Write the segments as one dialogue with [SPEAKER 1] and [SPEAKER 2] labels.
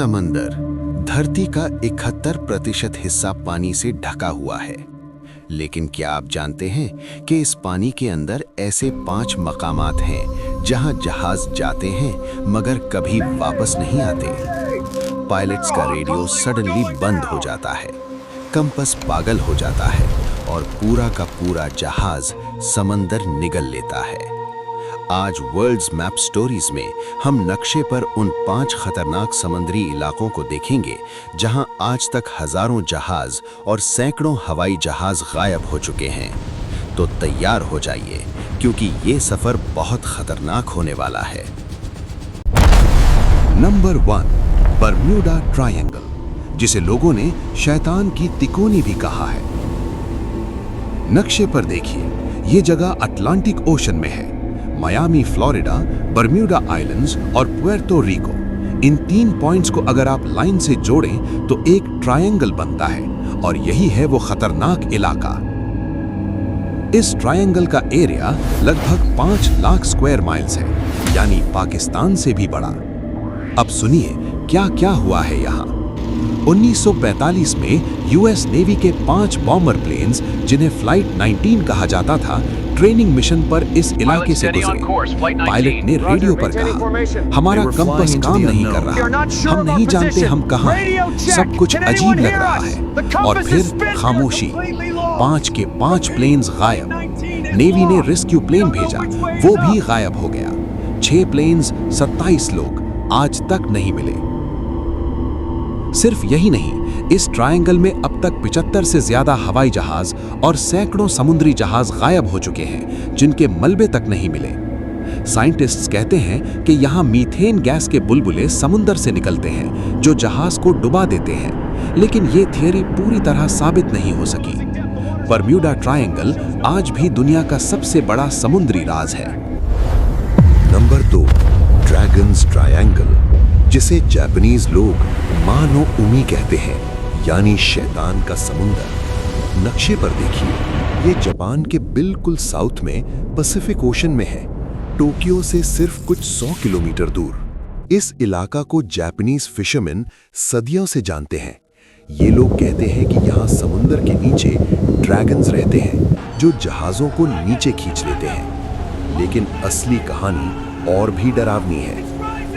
[SPEAKER 1] समंदर धरती का 71% हिस्सा पानी से ढका हुआ है। लेकिन क्या आप जानते हैं कि इस पानी के अंदर ऐसे 5 मकामात हैं जहां जहाज जाते हैं मगर कभी वापस नहीं आते। पायलट्स का रेडियो सडनली बंद हो जाता है, कंपास पागल हो जाता है और पूरा का पूरा जहाज समंदर निगल लेता है। आज वर्ल्ड्स मैप स्टोरीज में हम नक्शे पर उन 5 खतरनाक समुद्री इलाकों को देखेंगे जहां आज तक हजारों जहाज और सैकड़ों हवाई जहाज गायब हो चुके हैं। तो तैयार हो जाइए क्योंकि ये सफर बहुत खतरनाक होने वाला है।
[SPEAKER 2] नंबर 1, बरम्यूडा ट्रायंगल, जिसे लोगों ने शैतान की तिकोनी भी कहा है। नक्शे पर देखिए, ये जगह अटलांटिक ओशन में है। मायामी, फ्लोरिडा, बरम्यूडा आइलैंड्स और पुएर्टो रिको, इन 3 पॉइंट्स को अगर आप लाइन से जोड़ें तो एक ट्रायंगल बनता है और यही है वो खतरनाक इलाका। इस ट्रायंगल का एरिया लगभग 5 लाख स्क्वायर माइल्स है, यानी पाकिस्तान से भी बड़ा। अब सुनिए क्या क्या हुआ है यहाँ। 1945 में यूएस नेवी के 5 बॉम्बर प्लेन्स, जिन्हें फ्लाइट 19 कहा जाता था, ट्रेनिंग मिशन पर इस इलाके से गुजरे। पायलट ने रेडियो पर कहा, हमारा कंपास काम नहीं कर रहा, हम नहीं जानते हम कहाँ हैं, सब कुछ अजीब लग रहा है। और फिर खामोशी, 5 के 5 प्लेन्स गायब। नेवी ने रेस्क्यू प्लेन भेजा, वो भी गायब हो गया। 6 प्लेन्स, 27 लोग आज तक नहीं मिले। सिर्फ यही नहीं, इस ट्रायंगल में अब तक 75 से ज्यादा हवाई जहाज और सैकड़ों समुद्री जहाज गायब हो चुके हैं, जिनके मलबे तक नहीं मिले। साइंटिस्ट्स कहते हैं कि यहाँ मीथेन गैस के बुलबुले समुद्र से निकलते हैं जो जहाज को डुबा देते हैं, लेकिन ये थियरी पूरी तरह साबित नहीं हो सकी। बरम्यूडा ट्रायंगल आज भी दुनिया का सबसे बड़ा समुद्री राज है।
[SPEAKER 3] नंबर 2, ड्रैगन्स ट्रायंगल, जिसे जापानीज लोग मा नो उमी कहते हैं, यानी शैतान का समुंदर। नक्शे पर देखिए, ये जापान के बिल्कुल साउथ में पैसिफिक ओशन में है, टोक्यो से सिर्फ कुछ 100 किलोमीटर दूर। इस इलाका को जापानीज फिशरमैन सदियों से जानते हैं। ये लोग कहते हैं कि यहाँ समुंदर के नीचे ड्रैगन्स रहते हैं जो जहाजों को नीचे खींच लेते हैं। लेकिन असली कहानी और भी डरावनी है।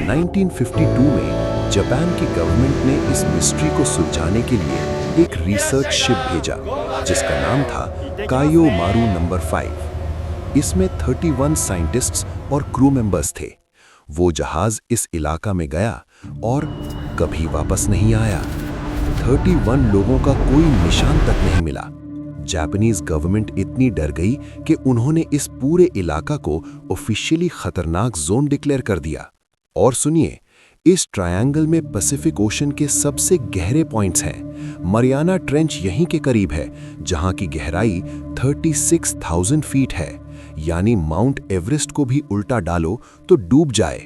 [SPEAKER 3] 1952 में जापान की गवर्नमेंट ने इस मिस्ट्री को सुलझाने के लिए एक रिसर्च शिप भेजा जिसका नाम था कायो मारू नंबर 5। इसमें 31 साइंटिस्ट्स और क्रू मेंबर्स थे। वो जहाज इस इलाका में गया और कभी वापस नहीं आया। 31 लोगों का कोई निशान तक नहीं मिला। जापानीज गवर्नमेंट इतनी डर गई कि उन्होंने इस पूरे इलाका को ऑफिशियली खतरनाक जोन डिक्लेयर कर दिया। और सुनिए, इस ट्रायंगल में पैसिफिक ओशन के सबसे गहरे पॉइंट्स हैं। मरियाना ट्रेंच यहीं के करीब है, जहां की गहराई 36,000 फीट है, यानी माउंट एवरेस्ट को भी उल्टा डालो तो डूब जाए।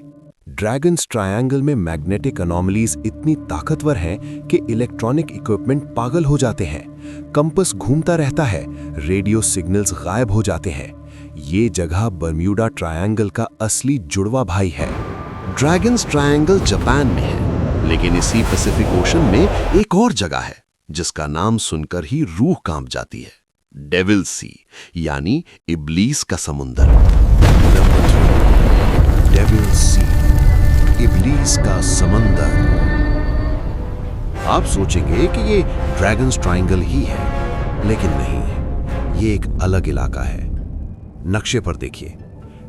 [SPEAKER 3] ड्रैगन्स ट्रायंगल में मैग्नेटिक अनोमलीज इतनी ताकतवर हैं कि इलेक्ट्रॉनिक इक्विपमेंट पागल हो जाते हैं, कंपास घूमता रहता है, रेडियो सिग्नल्स गायब हो जाते हैं। ये जगह बरम्यूडा ट्रायंगल का असली जुड़वा भाई है।
[SPEAKER 1] ड्रैगन्स ट्रायंगल जापान में है, लेकिन इसी पैसिफिक ओशन में एक और जगह है जिसका नाम सुनकर ही रूह कांप जाती है। डेविल सी, यानी इब्लीस का समुंदर।
[SPEAKER 3] नंबर 3, डेविल सी, इब्लीस का समंदर।
[SPEAKER 1] आप सोचेंगे कि ये ड्रैगन्स ट्रायंगल ही है, लेकिन नहीं, ये एक अलग इलाका है। नक्शे पर देखिए,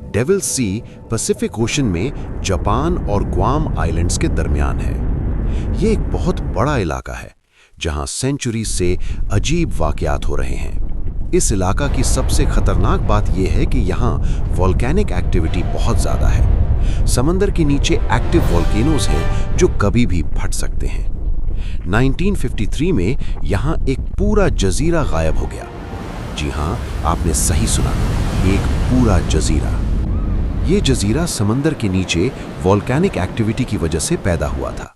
[SPEAKER 1] डेविल सी पैसिफिक ओशन में जापान और ग्वाम आइलैंड्स के दरमियान है। ये एक बहुत बड़ा इलाका है जहां सेंचुरी से अजीब वाकयात हो रहे हैं। इस इलाका की सबसे खतरनाक बात यह है कि यहाँ वोल्केनिक एक्टिविटी बहुत ज्यादा है। समंदर के नीचे एक्टिव वोल्केनोज हैं जो कभी भी फट सकते हैं। 1953 में यहाँ एक पूरा जजीरा गायब हो गया। जी हाँ, आपने सही सुना, एक पूरा जजीरा। ये जजीरा समंदर के नीचे वोल्केनिक एक्टिविटी की वजह से पैदा हुआ था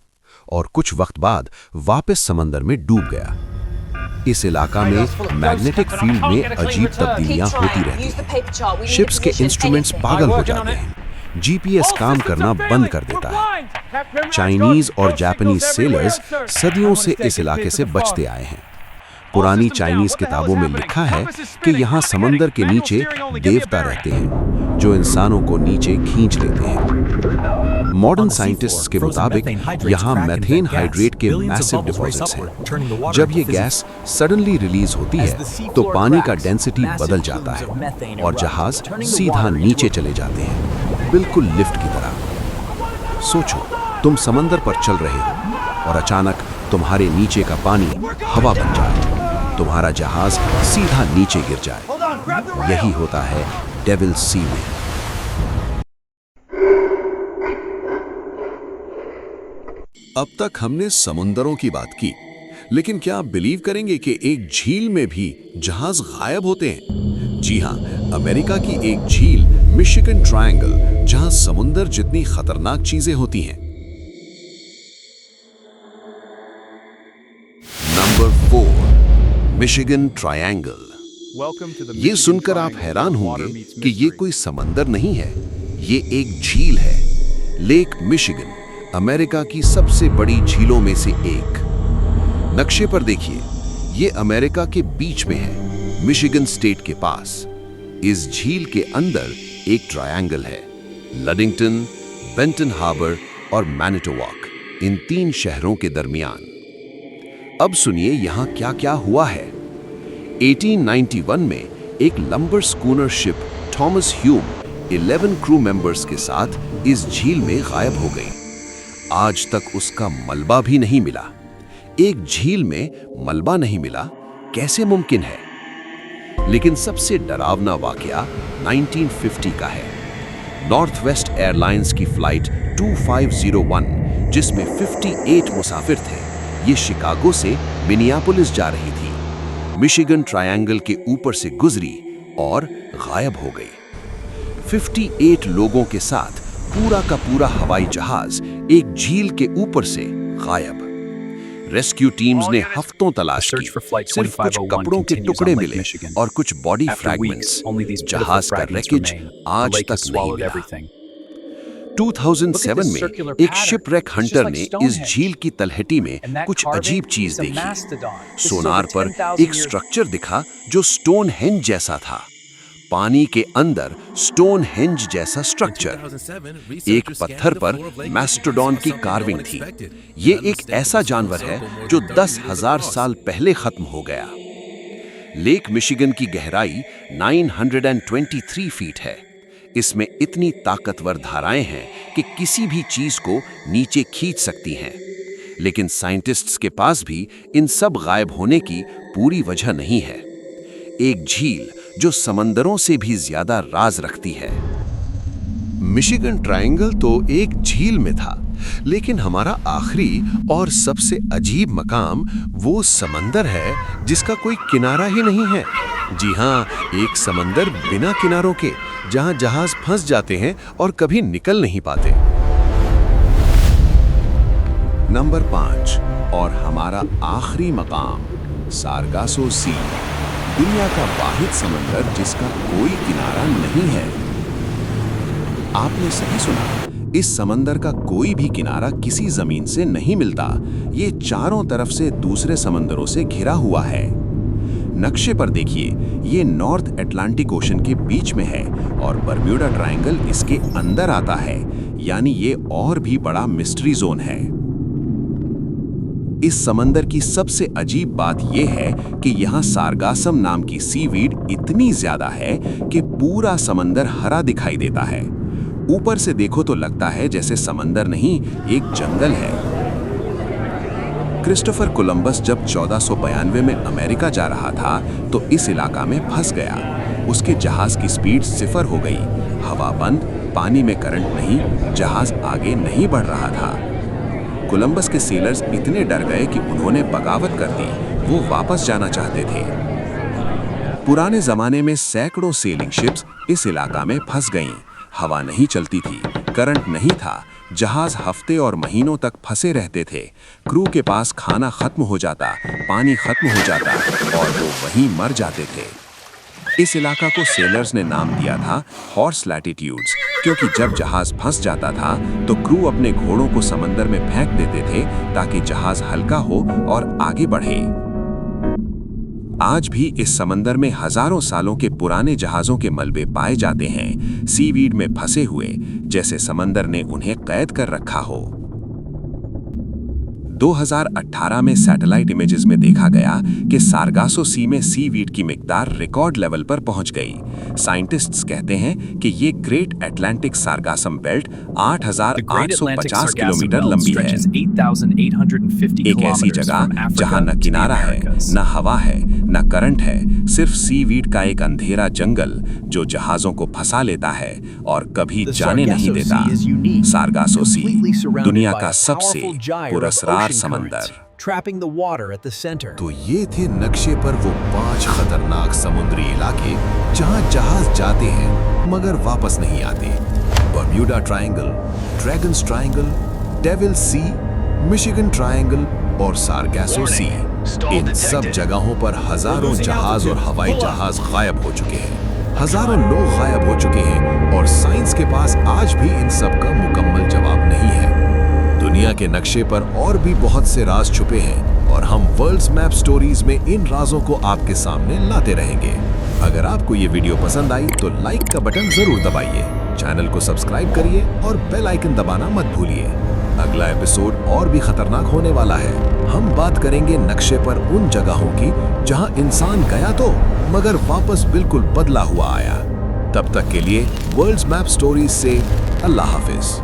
[SPEAKER 1] और कुछ वक्त बाद वापस समंदर में डूब गया। इस इलाका में मैग्नेटिक फील्ड में अजीब तब्दीलियां होती रहती हैं। शिप्स के इंस्ट्रूमेंट्स पागल हो जाते हैं, जीपीएस काम करना बंद कर देता है। चाइनीज और जापानीज सेलर्स सदियों से इस इलाके से बचते आए हैं। पुरानी चाइनीज किताबों में लिखा है कि यहाँ समंदर के नीचे देवता रहते हैं जो इंसानों को नीचे खींच लेते हैं। मॉडर्न साइंटिस्ट्स के मुताबिक यहाँ मैथेन हाइड्रेट के मैसिव डिपॉजिट्स हैं। जब ये गैस सडनली रिलीज होती है तो पानी का डेंसिटी बदल जाता है और जहाज सीधा नीचे चले जाते हैं, बिल्कुल लिफ्ट की तरह। सोचो, तुम समंदर पर चल रहे हो और अचानक तुम्हारे नीचे का पानी हवा बन जाए, तुम्हारा जहाज सीधा नीचे गिर जाए। यही होता है डेविल सी में।
[SPEAKER 2] अब तक हमने समुंदरों की बात की, लेकिन क्या आप बिलीव करेंगे कि एक झील में भी जहाज गायब होते हैं? जी हां, अमेरिका की एक झील मिशिगन ट्रायंगल, जहां समुंदर जितनी खतरनाक चीजें होती हैं। Number 4, Michigan triangle. ये सुनकर आप हैरान होंगे कि ये कोई समंदर नहीं है, ये एक झील है। लेक मिशिगन अमेरिका की सबसे बड़ी झीलों में से एक। नक्शे पर देखिए, ये अमेरिका के बीच में है, मिशिगन स्टेट के पास। इस झील के अंदर एक ट्रायंगल है। लडिंगटन, बेंटन हार्बर और मैनिटोबाक, इन 3 शहरों के दरमियान। अब सुनिए यहां क्या क्या हुआ है। 1891 में एक lumbar schooner ship Thomas Hume 11 crew members के साथ इस झील में गायब हो गई। आज तक उसका मलबा भी नहीं मिला। एक झील में मलबा नहीं मिला, कैसे मुमकिन है? लेकिन सबसे डरावना वाकया 1950 का है। नॉर्थ वेस्ट एयरलाइंस की फ्लाइट 2501, जिसमें 58 मुसाफिर थे, ये शिकागो से मिनियापोलिस जा रही थी। मिशिगन ट्रायंगल के ऊपर से गुजरी और गायब हो गई। 58 लोगों के साथ पूरा का पूरा हवाई जहाज एक झील के ऊपर से गायब। रेस्क्यू टीम्स ने हफ्तों तलाश की, सिर्फ कुछ कपड़ों के टुकड़े मिले और कुछ बॉडी फ्रैगमेंट्स। जहाज का रैकेज आज तक नहीं मिला। 2007 में एक शिपरेक हंटर ने इस झील की तलहटी में कुछ अजीब चीज देखी। सोनार पर एक स्ट्रक्चर दिखा जो स्टोन हेंज जैसा था। पानी के अंदर स्टोन हेंज जैसा स्ट्रक्चर। एक पत्थर पर मैस्टोडॉन की कार्विंग थी। ये एक ऐसा जानवर है जो 10,000 साल पहले खत्म हो गया। लेक मिशिगन की गहराई 923 फीट है। इसमें इतनी ताकतवर धाराएं हैं कि किसी भी चीज को नीचे खींच सकती हैं। लेकिन साइंटिस्ट्स के पास भी इन सब गायब होने की पूरी वजह नहीं है। एक झील जो समंदरों से भी ज्यादा राज रखती है। मिशिगन ट्रायंगल तो एक झील में था, लेकिन हमारा आखिरी और सबसे अजीब मकाम वो समंदर है जिसका कोई किनारा ही नहीं है। जी हाँ, एक समंदर बिना किनारों के, जहां जहाज फंस जाते हैं और कभी निकल नहीं पाते। नंबर 5 और हमारा आखिरी मकाम, सारगासो सी, दुनिया का वाहिद समंदर जिसका कोई किनारा नहीं है। आपने सही सुना, इस समंदर का कोई भी किनारा किसी जमीन से नहीं मिलता। ये चारों तरफ से दूसरे समंदरों से घिरा हुआ है। नक्शे पर देखिए, ये नॉर्थ अटलांटिक ओशन के बीच में है और बर्म्यूडा ट्रायंगल इसके अंदर आता है, यानी ये और भी बड़ा मिस्ट्री जोन है। इस समंदर की सबसे अजीब बात यह है कि यहाँ सारगासम नाम की सीवीड इतनी ज्यादा है कि पूरा समंदर हरा दिखाई देता है। ऊपर से देखो तो लगता है जैसे समंदर नहीं, एक जंगल है। क्रिस्टोफर कोलंबस जब 1492 में अमेरिका जा रहा था तो इस इलाका में फंस गया। उसके जहाज की स्पीड 0 हो गई, हवा बंद, पानी में करंट नहीं, जहाज आगे नहीं बढ़ रहा था। कोलंबस के सेलर्स इतने डर गए कि उन्होंने बगावत कर दी। वो वापस जाना चाहते थे। पुराने जमाने में सैकड़ों सेलिंग शिप्स इस इलाका में फंस गईं। हवा नहीं चलती थी, करंट नहीं था, जहाज हफ्ते और महीनों तक फंसे रहते थे। क्रू के पास खाना खत्म हो जाता, पानी खत्म हो जाता और वो वहीं मर जाते थे। इस इलाका को सेलर्स ने नाम दिया था हॉर्स लैटिट्यूड्स, क्योंकि जब जहाज फंस जाता था तो क्रू अपने घोड़ों को समंदर में फेंक देते थे ताकि जहाज हल्का हो और आगे बढ़े। आज भी इस समंदर में हजारों सालों के पुराने जहाजों के मलबे पाए जाते हैं, सीवीड में फंसे हुए, जैसे समंदर ने उन्हें कैद कर रखा हो। 2018 में सैटेलाइट इमेजेस में देखा गया कि सारगासो सी में सीवीड की मिकदार रिकॉर्ड लेवल पर पहुंच गई। साइंटिस्ट्स कहते हैं कि ये ग्रेट अटलांटिक सारगासम बेल्ट 8,850 किलोमीटर लंबी है। एक ऐसी जगह जहां न किनारा है, न हवा है, न करंट है, सिर्फ सीवीड का एक अंधेरा जंगल जो जहाजों को फंसा लेता है और कभी जाने नहीं देता। सारगासो सी दुनिया का सबसे पुरस्कार समंदर।
[SPEAKER 1] तो ये थे नक्शे पर वो 5 खतरनाक समुद्री इलाके जहां जहाज जाते हैं मगर वापस नहीं आते। Bermuda Triangle, Dragon's Triangle, Devil Sea, Michigan Triangle और सारगासो सी। इन सब जगहों पर हजारों जहाज और हवाई जहाज गायब हो चुके हैं, हजारों लोग गायब हो चुके हैं और साइंस के पास आज भी इन सब का मुकम्मल जवाब नहीं है। दुनिया के नक्शे पर और भी बहुत से राज छुपे हैं और हम वर्ल्ड्स मैप स्टोरीज में इन राजों को आपके सामने लाते रहेंगे। अगर आपको ये वीडियो पसंद आई तो लाइक का बटन जरूर दबाइए, चैनल को सब्सक्राइब करिए और बेल आइकन दबाना मत भूलिए। अगला एपिसोड और भी खतरनाक होने वाला है। हम बात करेंगे नक्शे पर उन जगहों की जहां इंसान गया तो मगर वापस बिल्कुल बदला हुआ आया। तब तक के लिए वर्ल्ड्स मैप स्टोरीज से अल्लाह हाफिज।